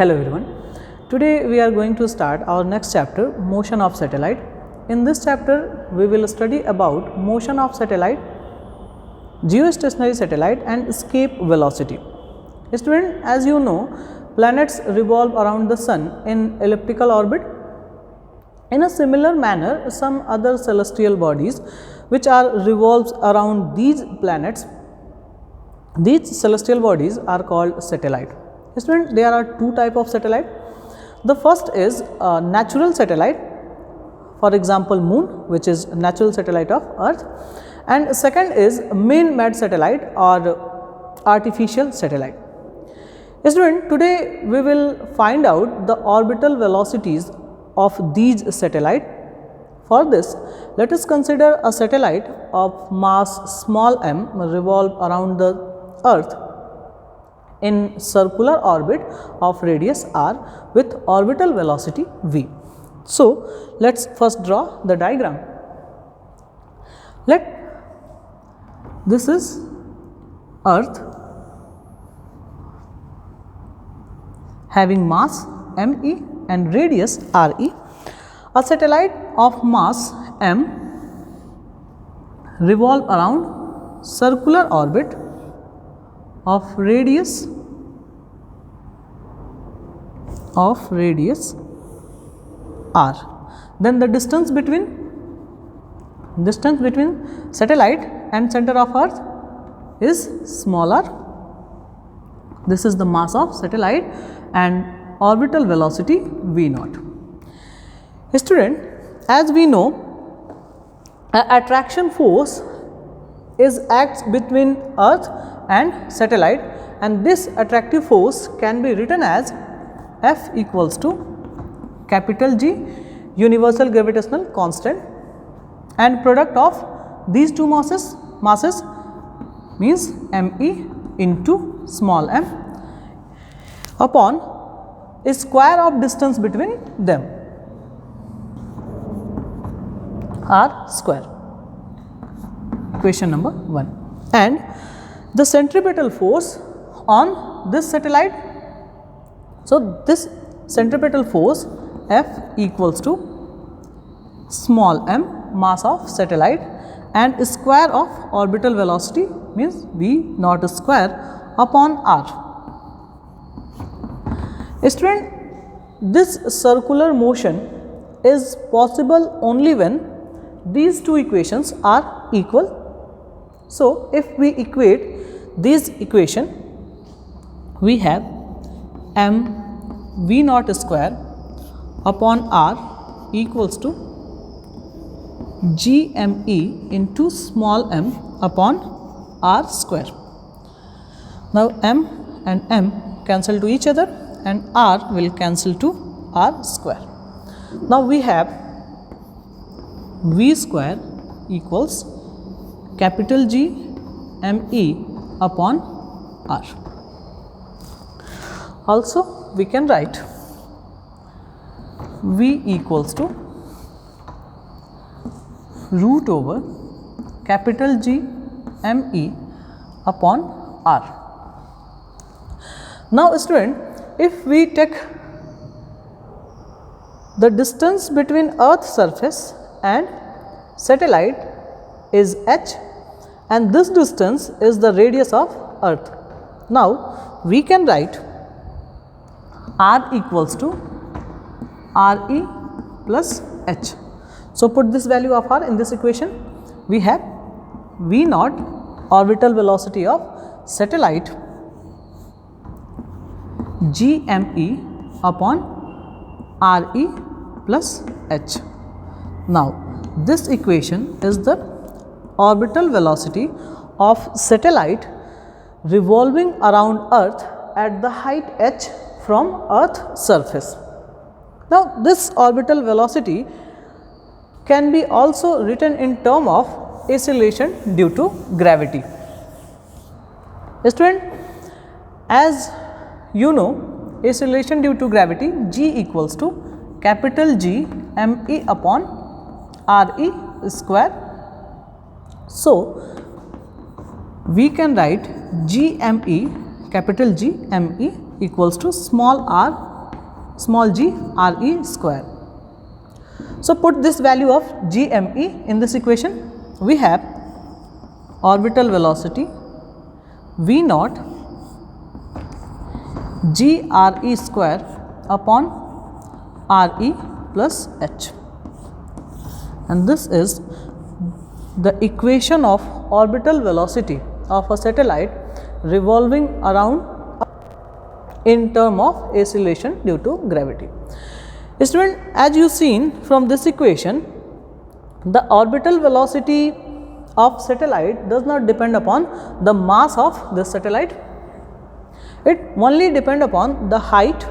Hello everyone. Today we are going to start our next chapter, motion of satellite. In this chapter we will study about motion of satellite, geostationary satellite and escape velocity. Student, as you know, planets revolve around the sun in elliptical orbit. In a similar manner, some other celestial bodies which are revolves around these planets, these celestial bodies are called satellite. Student, there are two types of satellite. The first is a natural satellite, for example moon, which is natural satellite of earth, and second is man-made satellite or artificial satellite. Student, today we will find out the orbital velocities of these satellite. For this, let us consider a satellite of mass small m revolve around the earth in circular orbit of radius r with orbital velocity v. So, let us first draw the diagram. This is earth having mass me and radius re. A satellite of mass m revolve around circular orbit of radius r. Then the distance between satellite and center of earth is smaller. This is the mass of satellite and orbital velocity v0. Student, as we know, attraction force acts between earth and satellite, and this attractive force can be written as F equals to capital G universal gravitational constant, and product of these two masses means me into small m upon a square of distance between them, r square. Question number 1. And the centripetal force on this satellite, so this centripetal force F equals to small m mass of satellite and square of orbital velocity means v naught square upon r. Student, this circular motion is possible only when these two equations are equal. So, if we equate this equation, we have m v naught square upon r equals to g m e into small m upon r square. Now, m and m cancel to each other and r will cancel to r square. Now, we have v square equals capital G m e upon r. Also, we can write v equals to root over capital G m e upon r. Now, student, if we take the distance between earth surface and satellite is h, and this distance is the radius of earth. Now, we can write r equals to re plus h. So, put this value of r in this equation. We have v naught orbital velocity of satellite g m e upon re plus h. Now, this equation is the orbital velocity of satellite revolving around earth at the height h from earth surface. Now, this orbital velocity can be also written in term of acceleration due to gravity. Student, as you know, acceleration due to gravity g equals to capital G m e upon r e square. So, we can write g m e capital G m e equals to small r small g re square. So put this value of gme in this equation. We have orbital velocity v naught g re square upon re plus h, and this is the equation of orbital velocity of a satellite revolving around in term of acceleration due to gravity. Student, as you seen from this equation, the orbital velocity of satellite does not depend upon the mass of this satellite. It only depend upon the height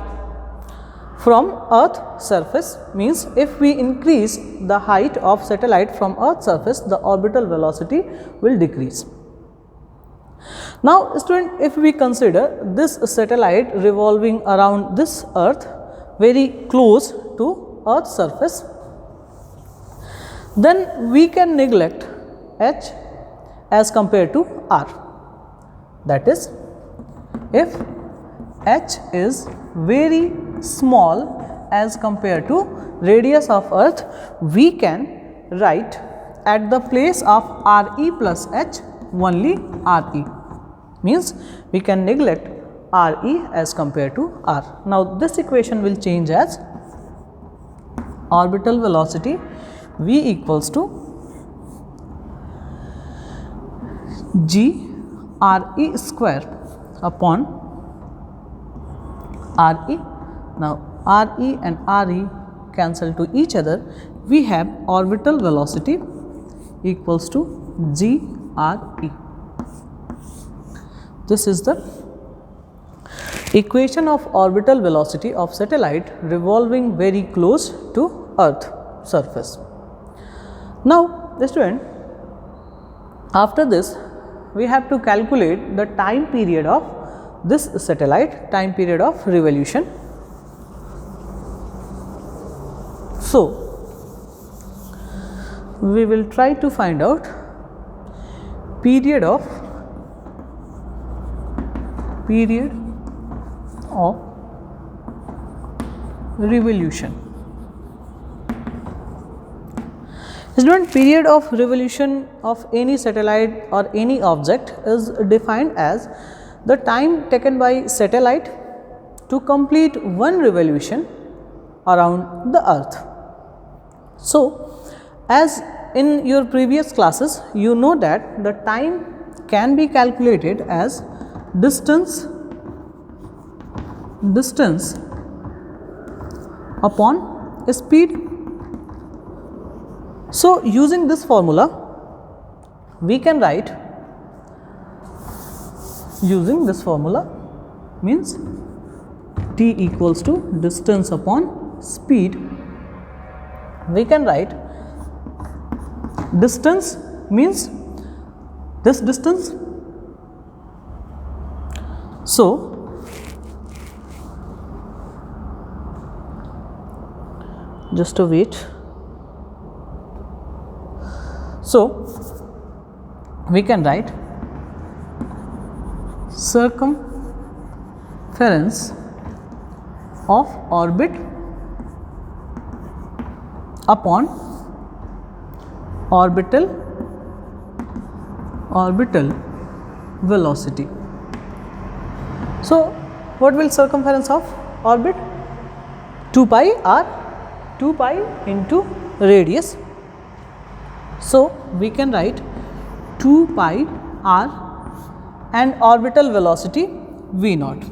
from earth surface. Means if we increase the height of satellite from earth surface, the orbital velocity will decrease. Now student, if we consider this satellite revolving around this earth very close to earth's surface, then we can neglect h as compared to r. That is, if h is very small as compared to radius of earth, we can write at the place of re plus h only re. Means we can neglect re as compared to r. Now this equation will change as orbital velocity v equals to g re square upon re. Now re and re cancel to each other. We have orbital velocity equals to g re. This is the equation of orbital velocity of satellite revolving very close to earth surface. Now student, after this we have to calculate the time period of this satellite, time period of revolution. So we will try to find out period of revolution. Student, period of revolution of any satellite or any object is defined as the time taken by satellite to complete one revolution around the earth. So as in your previous classes, you know that the time can be calculated as distance upon speed. So using this formula we can write, using this formula means t equals to distance upon speed, we can write distance means this distance. So just to wait. So we can write circumference of orbit upon orbital velocity. So what will circumference of orbit? 2 pi r, 2 pi into radius. So we can write 2 pi r and orbital velocity v naught.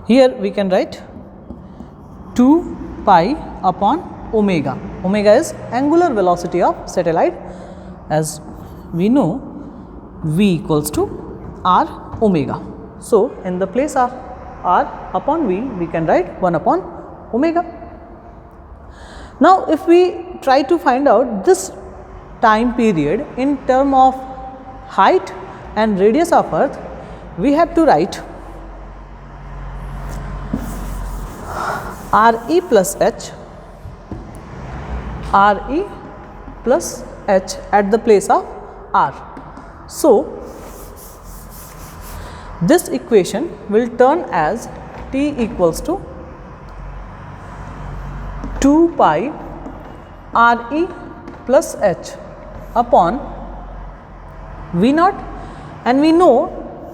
Here we can write 2 pi upon omega. Omega is angular velocity of satellite. As we know, v equals to r omega. So in the place of r upon v, we can write 1 upon omega. Now if we try to find out this time period in term of height and radius of earth, we have to write re plus h, re plus h at the place of r. So this equation will turn as t equals to 2 pi RE plus H upon V naught, and we know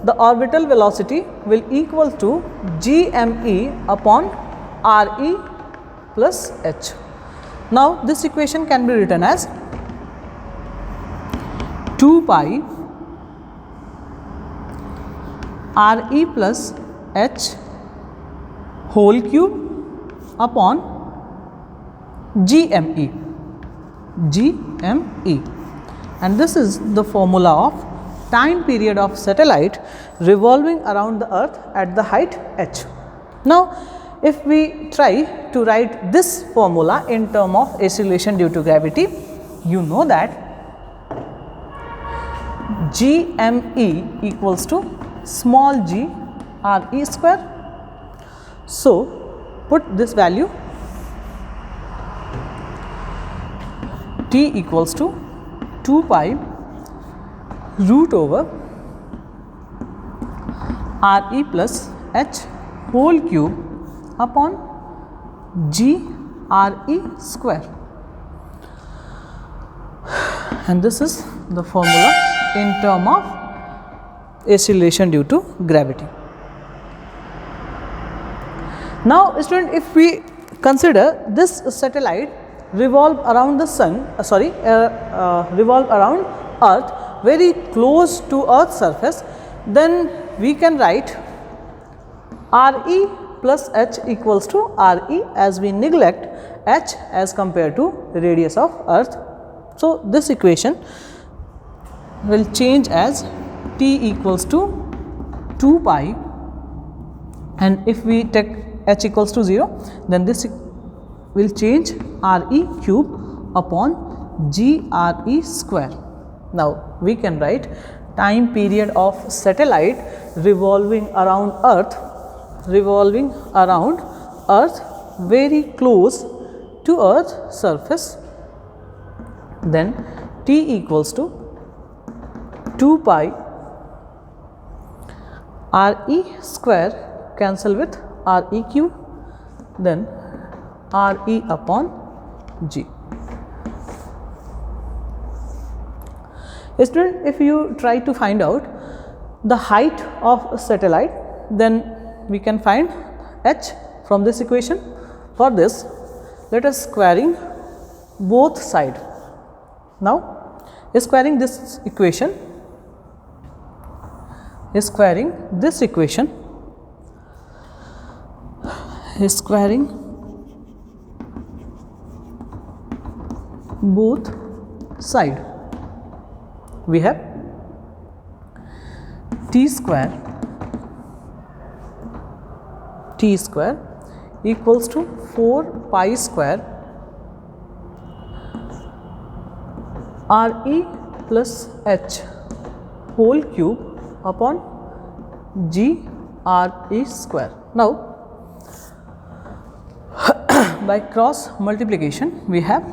the orbital velocity will equal to gme upon RE plus H. Now this equation can be written as 2 pi RE plus H whole cube upon GME, and this is the formula of time period of satellite revolving around the earth at the height h. Now if we try to write this formula in term of acceleration due to gravity, you know that GME equals to small g RE square. So put this value T equals to 2 pi root over RE plus H whole cube upon G RE square, and this is the formula in term of acceleration due to gravity. Now student, if we consider this satellite revolve around the sun, revolve around earth very close to earth's surface, then we can write RE plus H equals to RE, as we neglect H as compared to radius of earth. So this equation will change as T equals to 2 pi, and if we take H equals to 0, then this will change RE cube upon GRE square. Now we can write time period of satellite revolving around earth very close to earth surface, then T equals to 2 pi RE square cancel with RE cube, then RE upon G. Student, if you try to find out the height of satellite, then we can find H from this equation. For this, let us squaring both sides. Now squaring this equation, squaring both side, we have t square equals to 4 pi square RE plus H whole cube upon GRE square. Now by cross multiplication, we have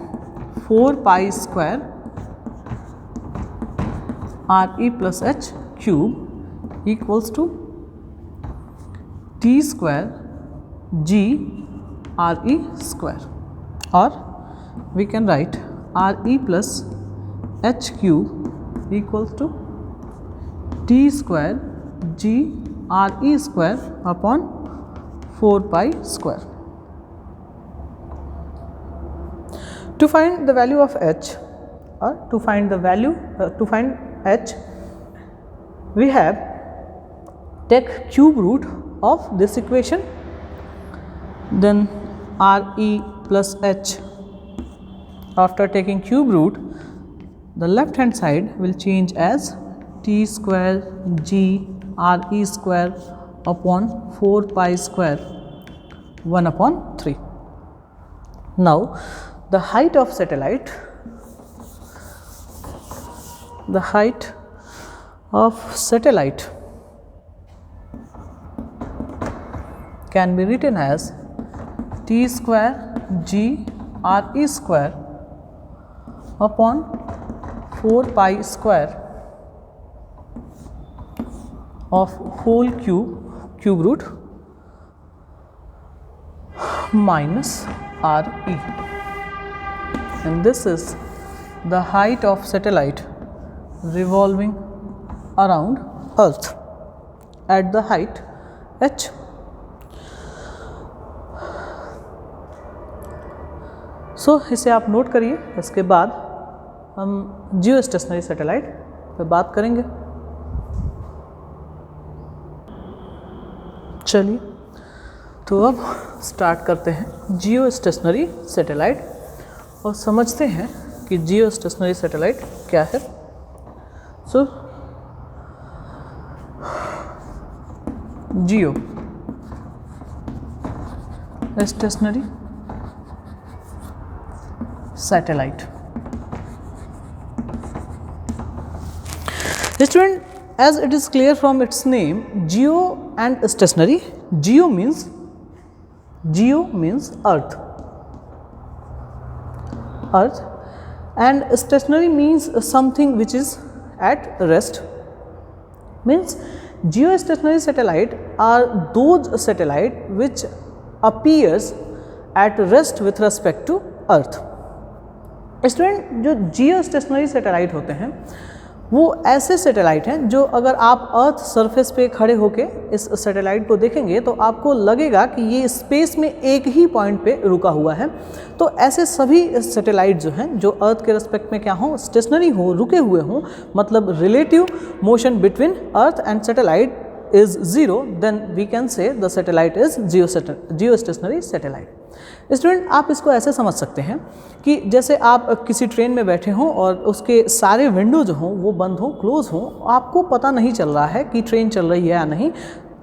4 pi square RE plus H cube equals to T square GRE square, or we can write RE plus H cube equals to T square GRE square upon 4 pi square. To find the value of H, or to find H, we have take cube root of this equation, then RE plus H. After taking cube root, the left hand side will change as T square GRE square upon 4 pi square 1 upon 3. Now the height of satellite, can be written as T square GRE square upon 4 pi square of whole cube root minus RE, and this is the height of satellite revolving around Earth at the height h. सो इसे आप note करिए। इसके बाद हम जियो stationery satellite पे बात करेंगे। चलिए तो अब स्टार्ट करते हैं जियो स्टेशनरी सैटेलाइट और समझते हैं कि जियो स्टेशनरी सैटेलाइट क्या है। So geostationary satellite. Student, as it is clear from its name, geo and stationary. Geo means earth, and stationary means something which is at rest. Means geostationary satellite are those satellite which appears at rest with respect to earth. Student, जो जियो stationery satellite होते हैं वो ऐसे satellite हैं जो अगर आप earth surface पे खड़े होके इस सैटेलाइट को देखेंगे तो आपको लगेगा कि ये स्पेस में एक ही पॉइंट पे रुका हुआ है। तो ऐसे सभी सैटेलाइट जो हैं जो अर्थ के रिस्पेक्ट में क्या हों, स्टेशनरी हो, रुके हुए हों, मतलब relative motion between earth and satellite is 0, then we can say the satellite is geostationary satellite. Student, आप इसको ऐसे समझ सकते हैं कि जैसे आप किसी ट्रेन में बैठे हों और उसके सारे विंडो जो हों वो बंद हों, क्लोज हों, आपको पता नहीं चल रहा है कि ट्रेन चल रही है या नहीं।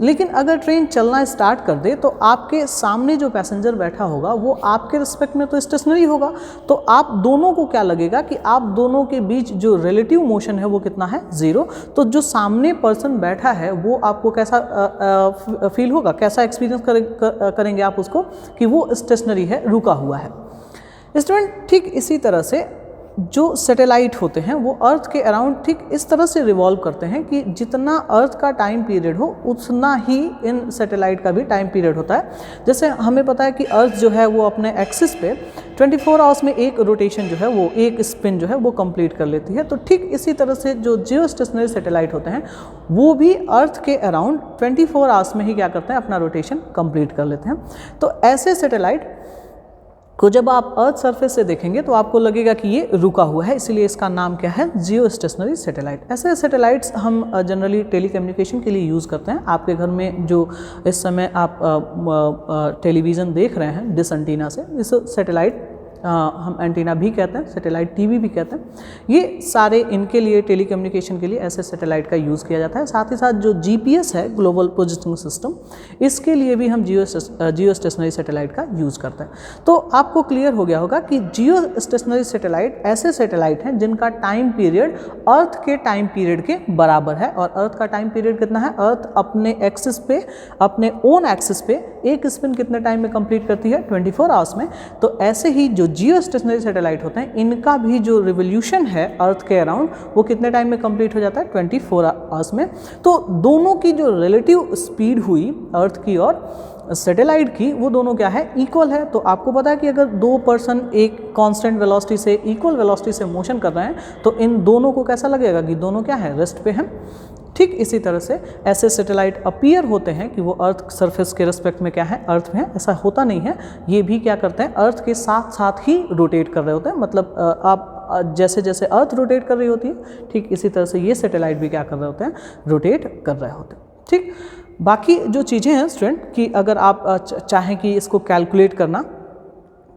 लेकिन अगर ट्रेन चलना स्टार्ट कर दे तो आपके सामने जो पैसेंजर बैठा होगा वो आपके रिस्पेक्ट में तो स्टेशनरी होगा। तो आप दोनों को क्या लगेगा कि आप दोनों के बीच जो रिलेटिव मोशन है वो कितना है, 0। तो जो सामने पर्सन बैठा है वो आपको कैसा फील होगा, कैसा एक्सपीरियंस करेंगे आप उसको कि वो स्टेशनरी है, रुका हुआ है। स्टूडेंट, ठीक इसी तरह से जो सैटेलाइट होते हैं वो अर्थ के अराउंड ठीक इस तरह से रिवॉल्व करते हैं कि जितना अर्थ का टाइम पीरियड हो उतना ही इन सैटेलाइट का भी टाइम पीरियड होता है। जैसे हमें पता है कि अर्थ जो है वो अपने एक्सिस पे 24 आवर्स में एक रोटेशन जो है वो एक स्पिन जो है वो कंप्लीट कर लेती है। तो ठीक इसी तरह से जो जियो स्टेशनरी सैटेलाइट होते हैं वो भी अर्थ के अराउंड 24 आवर्स में ही क्या करते हैं, अपना रोटेशन कंप्लीट कर लेते हैं। तो ऐसे सैटेलाइट को जब आप अर्थ सरफेस से देखेंगे तो आपको लगेगा कि ये रुका हुआ है, इसीलिए इसका नाम क्या है, जियो स्टेशनरी सैटेलाइट। ऐसे सैटेलाइट्स हम जनरली टेलीकम्युनिकेशन के लिए यूज़ करते हैं। आपके घर में जो इस समय आप टेलीविज़न देख रहे हैं डिश एंटीना से, इस सैटेलाइट हम एंटीना भी कहते हैं, सैटेलाइट टीवी भी कहते हैं। ये सारे इनके लिए टेलीकम्युनिकेशन के लिए ऐसे सैटेलाइट का यूज़ किया जाता है। साथ ही साथ जो जीपीएस है, ग्लोबल पोजिशनिंग सिस्टम, इसके लिए भी हम जियो स्टेशनरी सैटेलाइट का यूज़ करते हैं। तो आपको क्लियर हो गया होगा कि जियो स्टेशनरी सैटेलाइट ऐसे सैटेलाइट हैं जिनका टाइम पीरियड अर्थ के टाइम पीरियड के बराबर है। और अर्थ का टाइम पीरियड कितना है, अर्थ अपने एक्सिस पे, अपने ओन एक्सिस पे एक स्पिन कितने टाइम में कंप्लीट करती है, 24 आवर्स में। तो ऐसे ही जो जियो स्टेशनरी सैटेलाइट होते हैं इनका भी जो रिवोल्यूशन है अर्थ के अराउंड वो कितने टाइम में कंप्लीट हो जाता है, 24 आवर्स में। तो दोनों की जो रिलेटिव स्पीड हुई अर्थ की और सैटेलाइट की, वो दोनों क्या है, इक्वल है। तो आपको पता है कि अगर दो पर्सन एक कांस्टेंट वेलोसिटी से, इक्वल वेलोसिटी से मोशन कर रहे हैं तो इन दोनों को कैसा लगेगा कि दोनों क्या है, रेस्ट पे हैं। ठीक इसी तरह से ऐसे सैटेलाइट अपीयर होते हैं कि वो अर्थ सरफेस के रिस्पेक्ट में क्या है, अर्थ में है। ऐसा होता नहीं है, ये भी क्या करते हैं, अर्थ के साथ साथ ही रोटेट कर रहे होते हैं। मतलब आप जैसे जैसे अर्थ रोटेट कर रही होती है ठीक इसी तरह से ये सैटेलाइट भी क्या कर रहे होते हैं, रोटेट कर रहे होते हैं। ठीक, बाकी जो चीज़ें हैं स्टूडेंट कि अगर आप चाहें कि इसको कैलकुलेट करना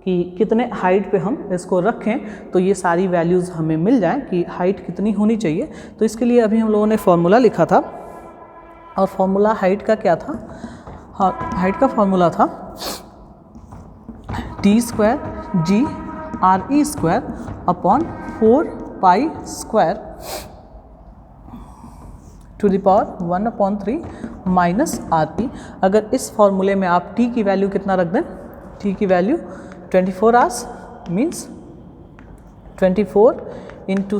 कि कितने हाइट पे हम इसको रखें तो ये सारी वैल्यूज़ हमें मिल जाएं कि हाइट कितनी होनी चाहिए। तो इसके लिए अभी हम लोगों ने फॉर्मूला लिखा था और फॉर्मूला हाइट का क्या था, हाँ, हाइट का फॉर्मूला था T² GRE² upon 4π² to the power 1/3 minus RP। अगर इस फॉर्मूले में आप T की वैल्यू कितना रख दें, T की वैल्यू 24 आवर्स मीन्स 24 इंटू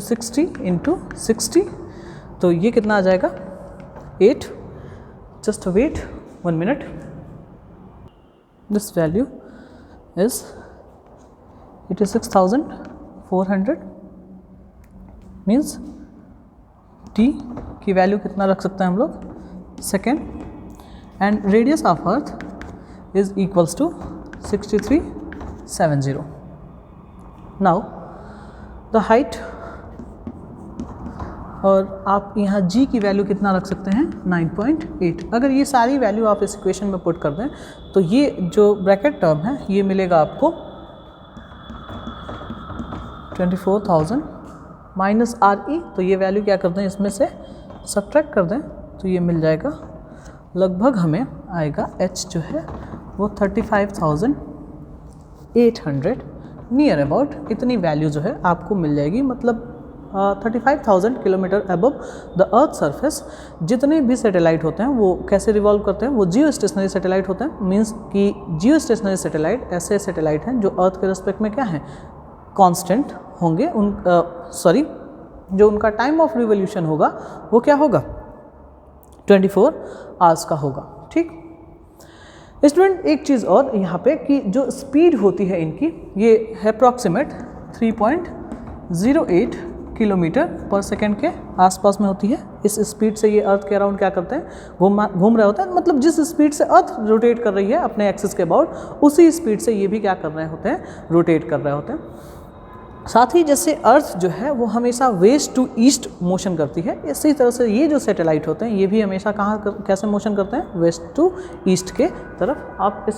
60, तो ये कितना आ जाएगा 8। Just wait 1 minute, this value is 86,400 means t की वैल्यू कितना रख सकते हैं हम लोग, second, and radius of earth is equals to 6370. Now the height, और आप यहाँ g की वैल्यू कितना रख सकते हैं, 9.8. अगर ये सारी वैल्यू आप इस इक्वेशन में पुट कर दें तो ये जो ब्रैकेट टर्म है ये मिलेगा आपको 24,000 माइनस RE. तो ये वैल्यू क्या कर दें, इसमें से सब्ट्रैक्ट कर दें तो ये मिल जाएगा, लगभग हमें आएगा h जो है वो 35,800 नियर अबाउट. इतनी वैल्यू जो है आपको मिल जाएगी, मतलब 35,000 kilometre above the earth surface. जितने भी सैटेलाइट होते हैं वो कैसे रिवॉल्व करते हैं, वो जियो स्टेशनरी सैटेलाइट होते हैं. मींस कि जियो स्टेशनरी सैटेलाइट ऐसे सैटेलाइट हैं जो अर्थ के रिस्पेक्ट में क्या हैं, कांस्टेंट होंगे. जो उनका टाइम ऑफ रिवोल्यूशन होगा वो क्या होगा, 24 आवर्स का होगा. ठीक स्टूडेंट, एक चीज़ और यहाँ पे कि जो स्पीड होती है इनकी, ये है अप्रॉक्सीमेट 3.08 किलोमीटर पर सेकेंड के आसपास में होती है. इस स्पीड से ये अर्थ के अराउंड क्या करते हैं, घूम रहे होते हैं. मतलब जिस स्पीड से अर्थ रोटेट कर रही है अपने एक्सिस के अबाउट, उसी स्पीड से ये भी क्या कर रहे होते हैं, रोटेट कर रहे होते हैं. साथ ही जैसे अर्थ जो है वो हमेशा वेस्ट टू ईस्ट मोशन करती है, इसी तरह से ये जो सैटेलाइट होते हैं ये भी हमेशा कैसे मोशन करते हैं, वेस्ट टू ईस्ट के तरफ. आप इस